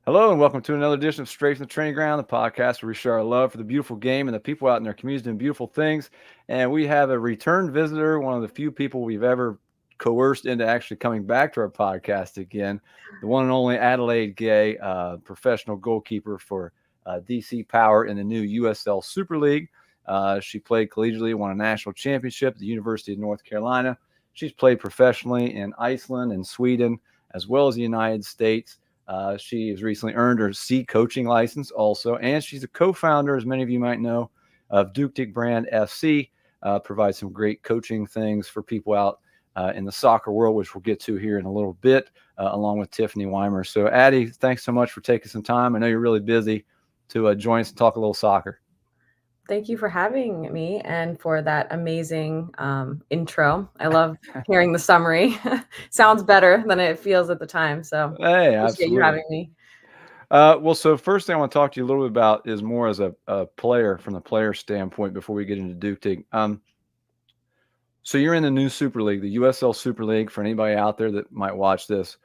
Hello and welcome to another edition of Straight from the Training Ground, the podcast where we share our love for the beautiful game and the people out in their communities doing beautiful things. And we have a return visitor, one of the few people we've ever coerced into actually coming back to our podcast again, the one and only Adelaide Gay, professional goalkeeper for DC Power in the new USL Super League. She played collegiately, won a national championship at the University of North Carolina. She's played professionally in Iceland and Sweden, as well as the United States. She has recently earned her C coaching license also, and she's a co-founder, as many of you might know, of Duktig Brand FC. Provides some great coaching things for people out in the soccer world, which we'll get to here in a little bit, along with Tiffany Weimer. So, Addie, thanks so much for taking some time. I know you're really busy to join us and talk a little soccer. Thank you for having me and for that amazing intro. I love hearing the summary. Sounds better than it feels at the time. So Hey, appreciate you absolutely. having me. So first thing I want to talk to you a little bit about is more as a player, from the player standpoint, before we get into Duktig. So you're in the new Super League, the USL Super League. For anybody out there that might watch this,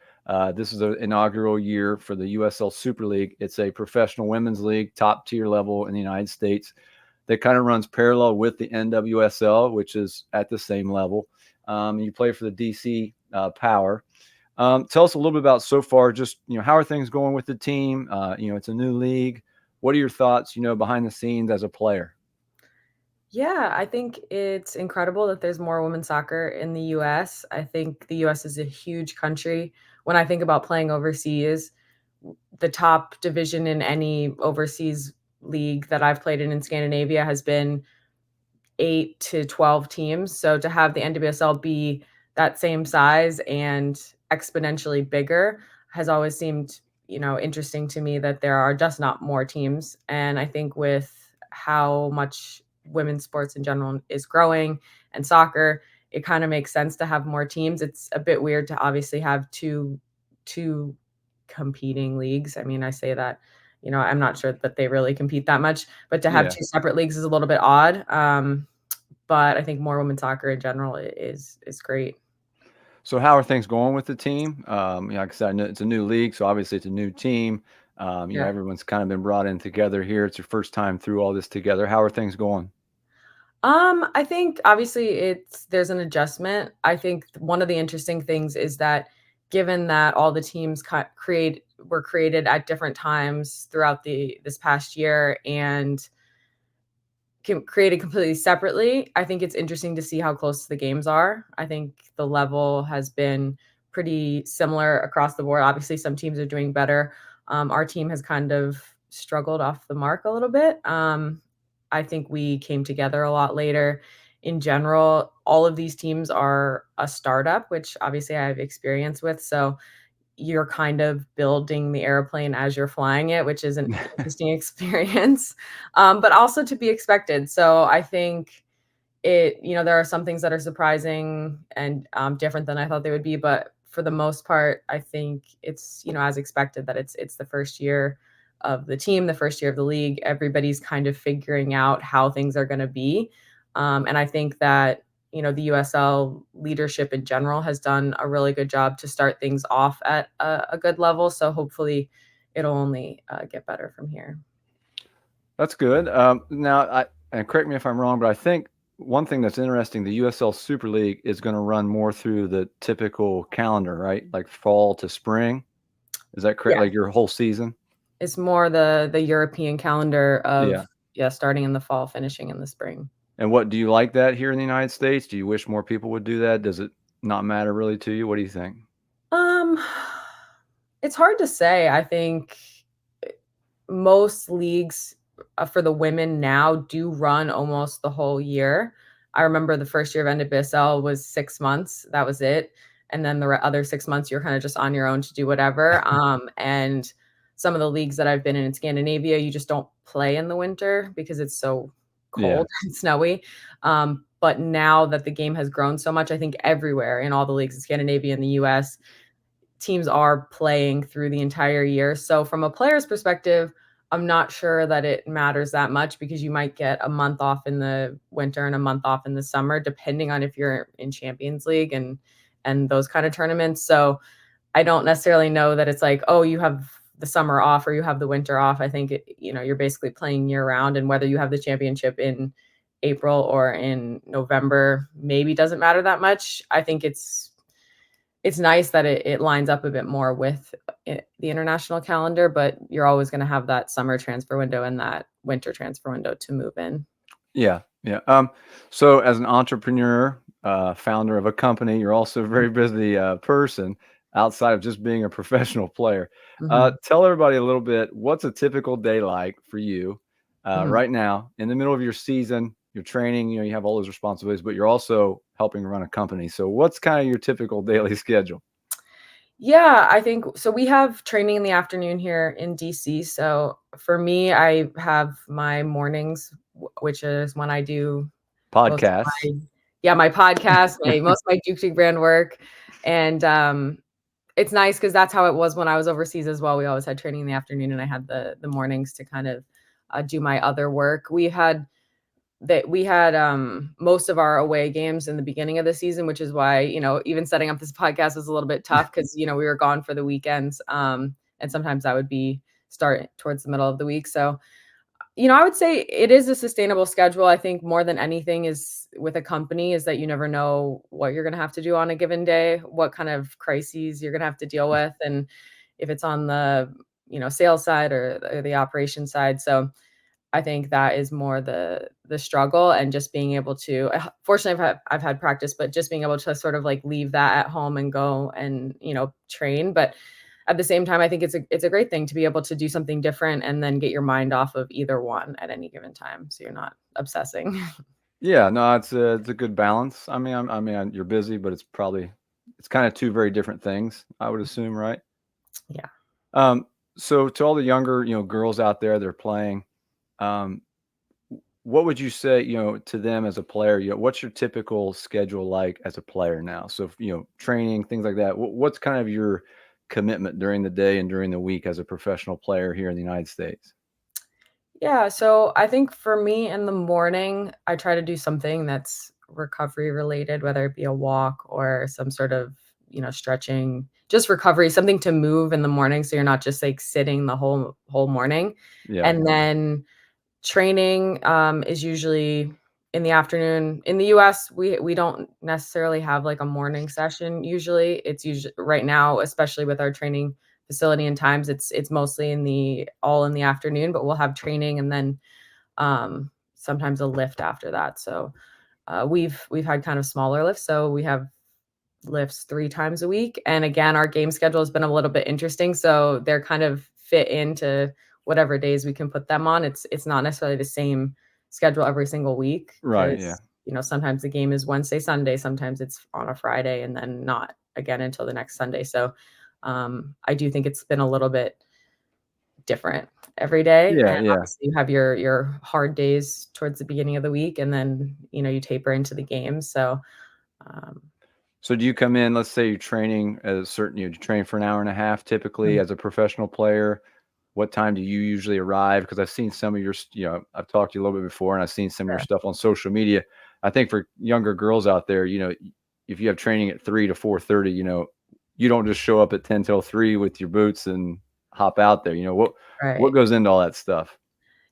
this is an inaugural year for the USL Super League. It's a professional women's league, top tier level in the United States, that kind of runs parallel with the NWSL, which is at the same level. You play for the DC Power. Tell us a little bit about so far, just, how are things going with the team? It's a new league. What are your thoughts, behind the scenes as a player? Yeah, I think it's incredible that there's more women's soccer in the US. I think the US is a huge country. When I think about playing overseas, the top division in any overseas league that I've played in Scandinavia has been 8 to 12 teams. So to have the NWSL be that same size and exponentially bigger has always seemed, interesting to me that there are just not more teams. And I think with how much women's sports in general is growing and soccer, it kind of makes sense to have more teams. It's a bit weird to obviously have two competing leagues. I mean, I say that, I'm not sure that they really compete that much, but to have Yeah. two separate leagues is a little bit odd. But I think more women's soccer in general is great. So how are things going with the team? Like I said, I know it's a new league, so obviously it's a new team. Yeah. Everyone's kind of been brought in together here. It's your first time through all this together. How are things going? I think obviously there's an adjustment. I think one of the interesting things is that given that all the teams were created at different times throughout this past year and created completely separately, I think it's interesting to see how close the games are. I think the level has been pretty similar across the board. Obviously, some teams are doing better. Our team has kind of struggled off the mark a little bit. I think we came together a lot later. In general, all of these teams are a startup, which obviously I have experience with. So you're kind of building the airplane as you're flying it, which is an interesting experience, but also to be expected. So I think there are some things that are surprising and different than I thought they would be, but for the most part, I think it's, as expected that it's the first year of the team, the first year of the league. Everybody's kind of figuring out how things are going to be. And I think that the USL leadership in general has done a really good job to start things off at a good level. So hopefully it'll only get better from here. That's good. And correct me if I'm wrong, but I think one thing that's interesting, the USL Super League is going to run more through the typical calendar, right? Like fall to spring. Is that correct? Yeah, Like your whole season? it's more the European calendar of Yeah. starting in the fall, finishing in the spring. And what do you like that here in the United States? Do you wish more people would do that? Does it not matter really to you? What do you think? Um, it's hard to say. I think most leagues for the women now do run almost the whole year. I remember the first year of NWSL was 6 months. That was it. And then the other 6 months, you're kind of just on your own to do whatever. And some of the leagues that I've been in Scandinavia, you just don't play in the winter because it's so Yeah. cold and snowy. But now that the game has grown so much, I think everywhere in all the leagues in Scandinavia and the US, teams are playing through the entire year. So from a player's perspective, I'm not sure that it matters that much because you might get a month off in the winter and a month off in the summer, depending on if you're in Champions League and those kind of tournaments. So I don't necessarily know that it's like, oh, you have the summer off or you have the winter off. I think you're basically playing year round, and whether you have the championship in April or in November maybe doesn't matter that much. I think it's nice that it lines up a bit more with the international calendar, but you're always going to have that summer transfer window and that winter transfer window to move in. Yeah, yeah. So as an entrepreneur, founder of a company, you're also a very busy person outside of just being a professional player. Mhm, Tell everybody a little bit, what's a typical day like for you mhm. right now in the middle of your season? You're training, you have all those responsibilities, but you're also helping run a company. So what's kind of your typical daily schedule? Yeah, I think so. We have training in the afternoon here in DC. So for me, I have my mornings, which is when I do most of Podcasts. my podcast, most of my Duktig Brand work. And it's nice because that's how it was when I was overseas as well. We always had training in the afternoon, and I had the mornings to kind of do my other work. We had most of our away games in the beginning of the season, which is why, even setting up this podcast was a little bit tough because, we were gone for the weekends. And sometimes that would be start towards the middle of the week. So, I would say it is a sustainable schedule. I think more than anything is with a company is that you never know what you're going to have to do on a given day, what kind of crises you're going to have to deal with. And if it's on the, sales side or the operation side. So, I think that is more the struggle, and just being able to fortunately, I've had practice, but just being able to sort of, like, leave that at home and go and, train, but at the same time, I think it's a great thing to be able to do something different and then get your mind off of either one at any given time, so you're not obsessing. Yeah, no, it's a good balance. You're busy, but it's kind of two very different things, I would assume, right? Yeah. Um, so to all the younger, girls out there, they're playing. Um, what would you say, to them as a player? What's your typical schedule like as a player now? So, training, things like that. What's kind of your commitment during the day and during the week as a professional player here in the United States? Yeah, so I think for me in the morning, I try to do something that's recovery related, whether it be a walk or some sort of, stretching, just recovery, something to move in the morning so you're not just like sitting the whole morning. Yeah, And then training is usually in the afternoon. In the US, we don't necessarily have like a morning session usually. It's usually right now, especially with our training facility and times, it's mostly all in the afternoon, but we'll have training and then sometimes a lift after that. So we've had kind of smaller lifts. So we have lifts 3 times a week, and again, our game schedule has been a little bit interesting, so they're kind of fit into whatever days we can put them on. It's not necessarily the same schedule every single week right. Yeah. because, sometimes the game is Wednesday, Sunday, sometimes it's on a Friday and then not again until the next Sunday. So, I do think it's been a little bit different every day, Yeah. and Yeah. obviously you have your hard days towards the beginning of the week, and then, you taper into the games. So, um So do you come in, let's say you're training at a certain, you train for an hour and a half typically Mhm. as a professional player. What time do you usually arrive? Because I've seen some of your, I've talked to you a little bit before and I've seen some of your Sure. stuff on social media. I think for younger girls out there, if you have training at 3 to 4:30, you don't just show up at 10 till 3 with your boots and hop out there. What Right. goes into all that stuff?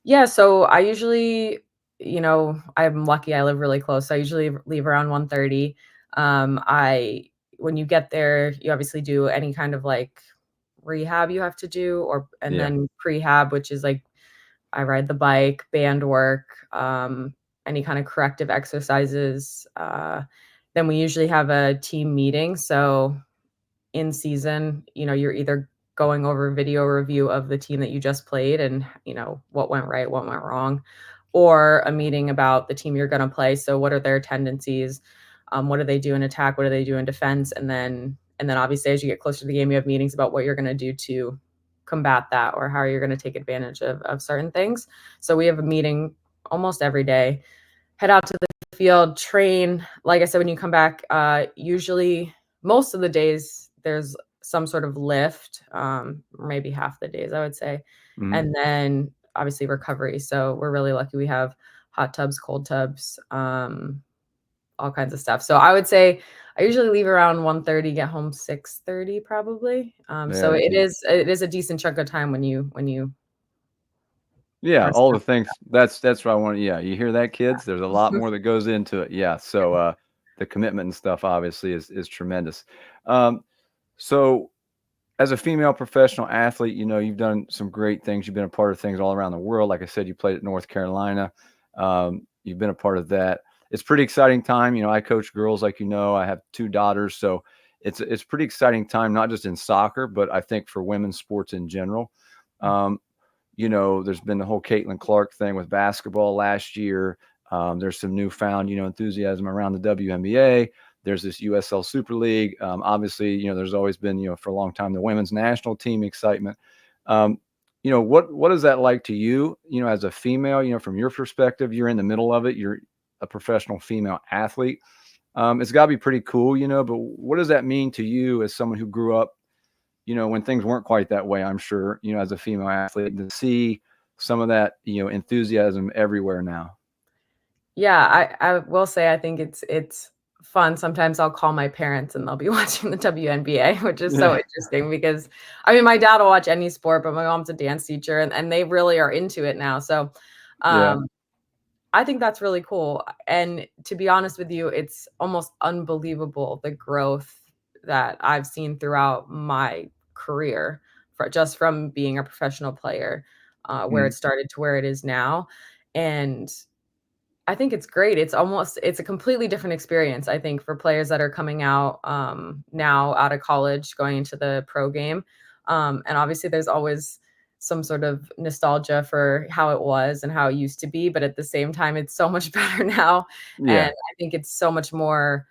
Yeah, so I usually, I'm lucky I live really close. So I usually leave around 1:30. I When you get there, you obviously do any kind of like rehab you have to do, or and Yeah. then prehab, which is like I ride the bike, band work, any kind of corrective exercises. Then we usually have a team meeting. So in season, you're either going over video review of the team that you just played and, what went right, what went wrong, or a meeting about the team you're going to play. So what are their tendencies? What do they do in attack? What do they do in defense? And then obviously as you get closer to the game, you have meetings about what you're going to do to combat that or how you're going to take advantage of certain things. So we have a meeting almost every day, head out to the field, train. Like I said, when you come back, usually most of the days there's some sort of lift, maybe half the days, I would say. Mhm. And then obviously recovery. So we're really lucky we have hot tubs, cold tubs, all kinds of stuff. So I would say I usually leave around 1:30, get home 6:30 probably. So Yeah, it is a decent chunk of time when you yeah, are all the stuck. things. That's what I want. Yeah, you hear that, kids? There's a lot more that goes into it. Yeah, so the commitment and stuff obviously is tremendous. Um, so as a female professional athlete, you've done some great things. You've been a part of things all around the world. Like I said, you played at North Carolina. You've been a part of that. It's pretty exciting time. I coach girls, like I have two daughters, so it's pretty exciting time, not just in soccer, but I think for women's sports in general. Um, there's been the whole Caitlin Clark thing with basketball last year. There's some newfound, enthusiasm around the WNBA. There's this USL Super League. Obviously, there's always been, for a long time, the women's national team excitement. What is that like to you, as a female, from your perspective? You're in the middle of it. You're a professional female athlete. It's got to be pretty cool, but what does that mean to you as someone who grew up, when things weren't quite that way, I'm sure, as a female athlete, to see some of that, enthusiasm everywhere now? Yeah, I will say I think it's fun. Sometimes I'll call my parents and they'll be watching the WNBA, which is so Yeah. interesting because I mean my dad will watch any sport, but my mom's a dance teacher and they really are into it now. So Yeah. um I think that's really cool. And to be honest with you, it's almost unbelievable the growth that I've seen throughout my career just from being a professional player, where Mm. it started to where it is now. And I think it's great. It's a completely different experience, I think, for players that are coming out now out of college, going into the pro game. And obviously, there's always some sort of nostalgia for how it was and how it used to be, but at the same time, it's so much better now, and Yeah. I think it's so much more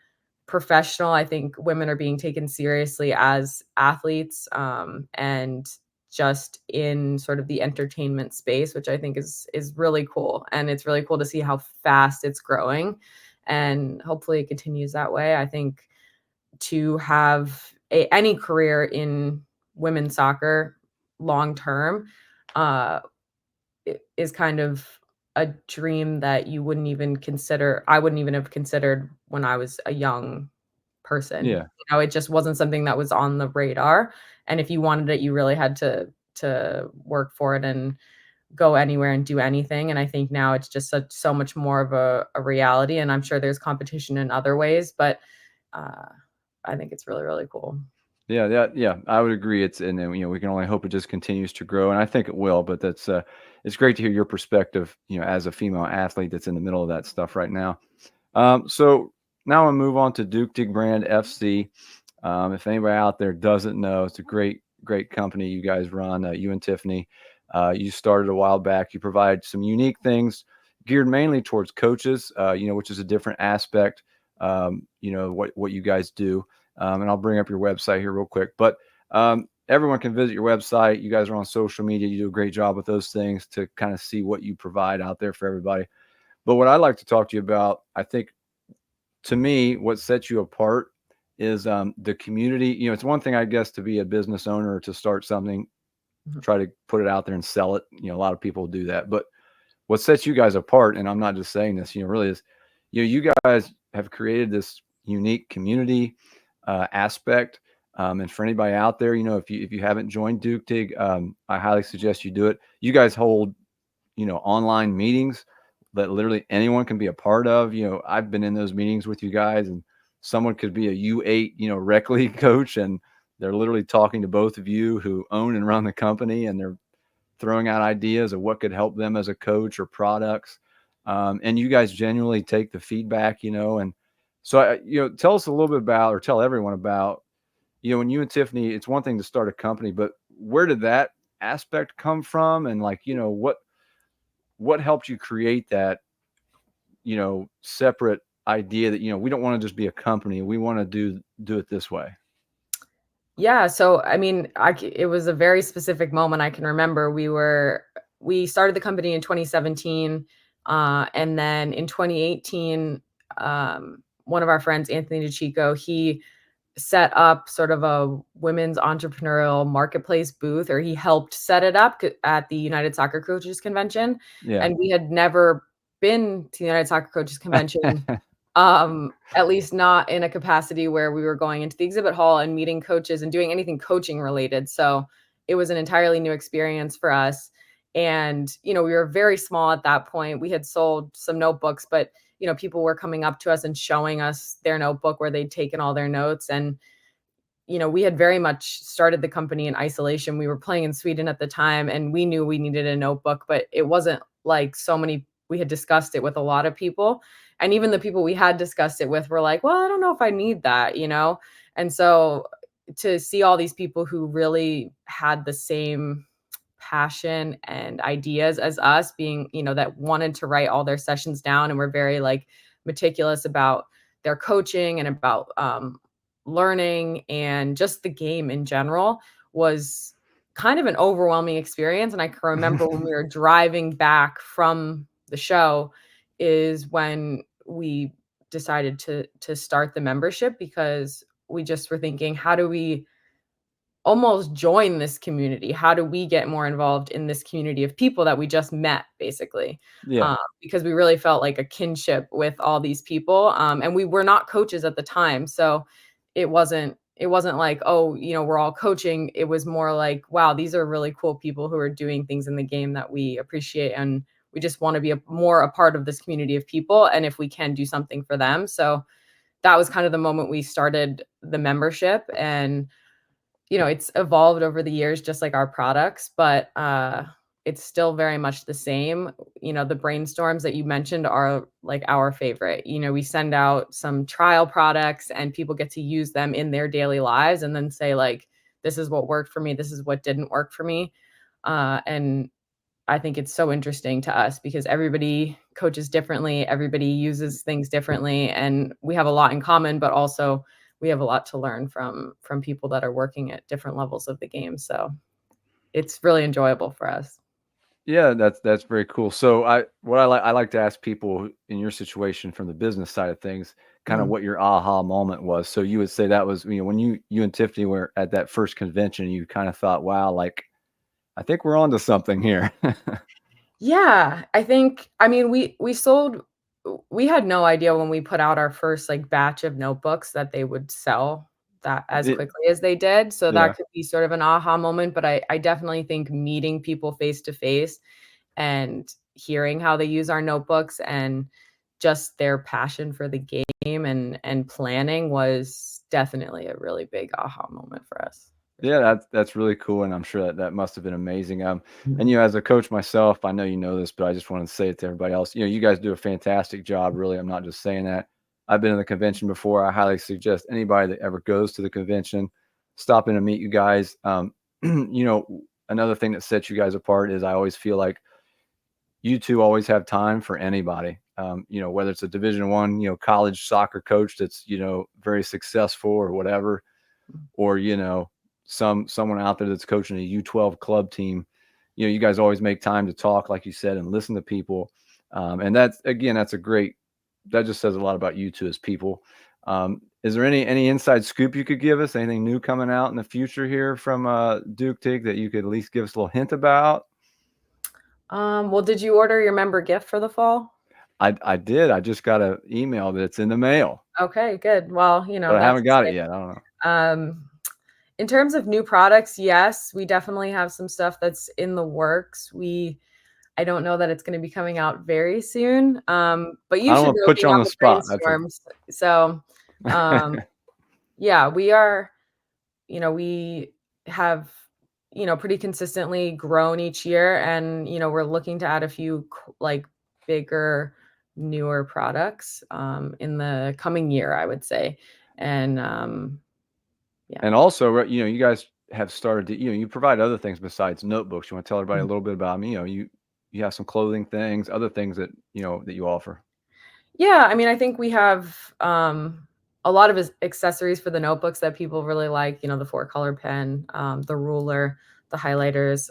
professional. I think women are being taken seriously as athletes, and just in sort of the entertainment space, which I think is really cool. And it's really cool to see how fast it's growing. And hopefully it continues that way. I think to have any career in women's soccer long term uh, is kind of a dream that you wouldn't even consider. I wouldn't even have considered when I was a young person. Yeah. It just wasn't something that was on the radar, and if you wanted it, you really had to work for it and go anywhere and do anything, and I think now it's just so much more of a reality, and I'm sure there's competition in other ways, but, uh, I think it's really, really cool. Yeah, yeah, I would agree. And then, we can only hope it just continues to grow, and I think it will. But it's great to hear your perspective, as a female athlete that's in the middle of that stuff right now. So now I'll move on to Duktig Brand FC. If anybody out there doesn't know, it's a great, great company you guys run. You and Tiffany, you started a while back. You provide some unique things geared mainly towards coaches, which is a different aspect. What you guys do. And I'll bring up your website here real quick. But everyone can visit your website. You guys are on social media. You do a great job with those things to kind of see what you provide out there for everybody. But what I'd like to talk to you about, I think, to me, what sets you apart is the community. It's one thing, I guess, to be a business owner or to start something, Mhm. try to put it out there and sell it. A lot of people do that. But what sets you guys apart, and I'm not just saying this, really is, you guys have created this unique community aspect. And for anybody out there, if you haven't joined Duktig, I highly suggest you do it. You guys hold, online meetings that literally anyone can be a part of. I've been in those meetings with you guys, and someone could be a U8, rec league coach, and they're literally talking to both of you who own and run the company, and they're throwing out ideas of what could help them as a coach or products. And you guys genuinely take the feedback, and so, tell us a little bit about, or tell everyone about, when you and Tiffany, it's one thing to start a company, but where did that aspect come from? And like, what helped you create that, separate idea that, we don't want to just be a company. We want to do it this way. Yeah, so, I mean, it was a very specific moment I can remember. We started the company in 2017, and then in 2018, one of our friends, Anthony DeChico, he set up sort of a women's entrepreneurial marketplace booth, or he helped set it up at the United Soccer Coaches Convention, Yeah. and we had never been to the United Soccer Coaches Convention At least not in a capacity where we were going into the exhibit hall and meeting coaches and doing anything coaching related. So it was an entirely new experience for us. And, we were very small at that point. We had sold some notebooks, but, people were coming up to us and showing us their notebook where they'd taken all their notes. And, we had very much started the company in isolation. We were playing in Sweden at the time, and we knew we needed a notebook, but it wasn't like we had discussed it with a lot of people. And even the people we had discussed it with were like, well, I don't know if I need that. And so to see all these people who really had the same passion and ideas as us being, that wanted to write all their sessions down and were very like meticulous about their coaching and about learning and just the game in general was kind of an overwhelming experience. And I can remember when we were driving back from the show is when we decided to start the membership, because we just were thinking, how do we almost join this community? How do we get more involved in this community of people that we just met, basically? Yeah. Because we really felt like a kinship with all these people, and we were not coaches at the time, so it wasn't like, oh, we're all coaching. It was more like, wow, these are really cool people who are doing things in the game that we appreciate, and we just want to be more a part of this community of people, and if we can do something for them. So that was kind of the moment we started the membership. And it's evolved over the years, just like our products, but it's still very much the same. The brainstorms that you mentioned are like our favorite. We send out some trial products and people get to use them in their daily lives and then say like, this is what worked for me. This is what didn't work for me. And I think it's so interesting to us because everybody coaches differently. Everybody uses things differently, and we have a lot in common, but also we have a lot to learn from people that are working at different levels of the game. So it's really enjoyable for us. Yeah, that's very cool. So I like to ask people in your situation from the business side of things, kind of Mhm. what your aha moment was. So you would say that was, when you and Tiffany were at that first convention, you kind of thought, wow, like I think we're onto something here. Yeah, I mean, we had no idea when we put out our first, like, batch of notebooks that they would sell that as It, quickly as they did, so yeah. that could be sort of an aha moment, but I definitely think meeting people face to face and hearing how they use our notebooks and just their passion for the game and planning was definitely a really big aha moment for us, for Yeah, sure. that's really cool, and I'm sure that must have been amazing. And Mhm. as a coach myself, I know you know this, but I just wanted to say it to everybody else. You guys do a fantastic job. Really, I'm not just saying that. I've been in the convention before. I highly suggest anybody that ever goes to the convention, stop in and meet you guys. Another thing that sets you guys apart is I always feel like you two always have time for anybody. Whether it's a Division 1, college soccer coach that's very successful or whatever, or someone out there that's coaching a U12 club team. You guys always make time to talk, like you said, and listen to people. And that's a great, that just says a lot about you two as people. Is there any inside scoop you could give us? Anything new coming out in the future here from Duktig that you could at least give us a little hint about? Well, did you order your member gift for the fall? I did. I just got an email that it's in the mail, Okay, good. Well, but I that's haven't got it exciting. yet. I don't know. In terms of new products, yes, we definitely have some stuff that's in the works. I don't know that it's gonna be coming out very soon, but I you don't should want to know put you being on on the the spot. That's a brainstorms. So, um, yeah, we have, pretty consistently grown each year and, we're looking to add a few like bigger, newer products, in the coming year, I would say. And, yeah. And also, right, you guys have started to, you provide other things besides notebooks. You want to tell everybody a little bit about them? You have some clothing things, other things that you offer. Yeah, I mean, I think we have, a lot of accessories for the notebooks that people really like, the 4-color pen, the ruler, the highlighters,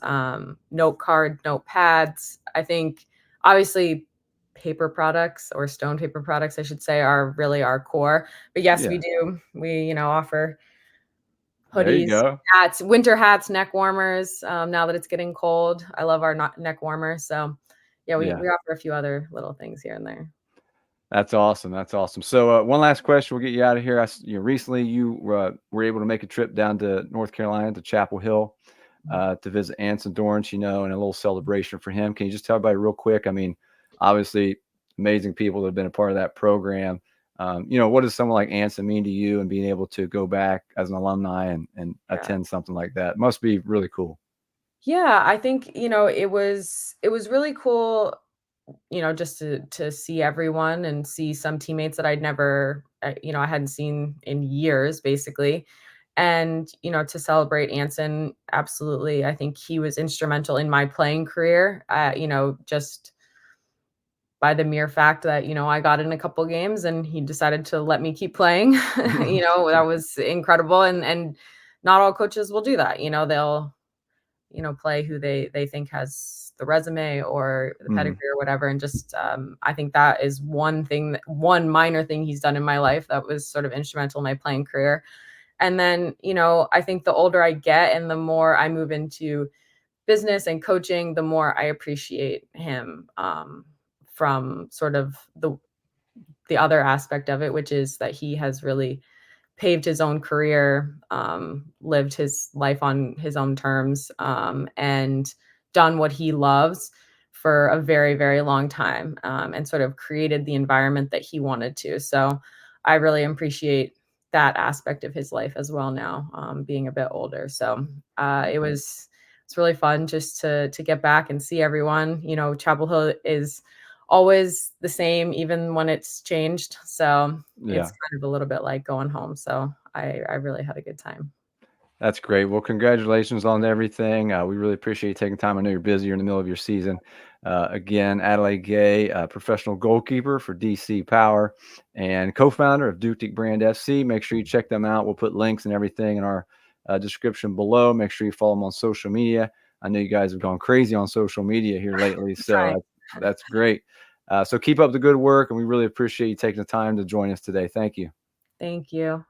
note card, notepads. I think obviously paper products or stone paper products, I should say, are really our core. But yes, we Yeah, do. We, offer there you hoodies, go. hats, winter hats, neck warmers, now that it's getting cold. I love our neck warmers. So yeah, we Yeah. offer a few other little things here and there. That's awesome. That's awesome. So, one last question. We'll get you out of here. Recently you were able to make a trip down to North Carolina to Chapel Hill to visit Anson Dorrance, and a little celebration for him. Can you just tell everybody real quick? I mean, obviously, amazing people that have been a part of that program. What does someone like Anson mean to you, and being able to go back as an alumni and Yeah. attend something like that must be really cool. Yeah, I think, it was really cool, just to see everyone and see some teammates that I'd never, I hadn't seen in years, basically. And, to celebrate Anson, absolutely. I think he was instrumental in my playing career. Just by the mere fact that, I got in a couple games and he decided to let me keep playing. That was incredible. And not all coaches will do that. They'll, play who they think has the resume or the Mhm. pedigree or whatever. And just, I think that is one minor thing he's done in my life that was sort of instrumental in my playing career. And then, I think the older I get and the more I move into business and coaching, the more I appreciate him, from sort of the other aspect of it, which is that he has really paved his own career, lived his life on his own terms, and done what he loves for a very, very long time, and sort of created the environment that he wanted to. So I really appreciate that aspect of his life as well now, being a bit older. So it's really fun just to get back and see everyone. Chapel Hill is always the same, even when it's changed. So it's Yeah. kind of a little bit like going home, so I really had a good time. That's great. Well, congratulations on everything. We really appreciate you taking time. I know you're busy. You're in the middle of your season. Again, Adelaide Gay, professional goalkeeper for DC Power and co-founder of Duktig Brand FC. Make sure you check them out. We'll put links and everything in our description below. Make sure you follow them on social media. I know you guys have gone crazy on social media here lately, so Trying. that's great. So keep up the good work, and we really appreciate you taking the time to join us today. Thank you. Thank you.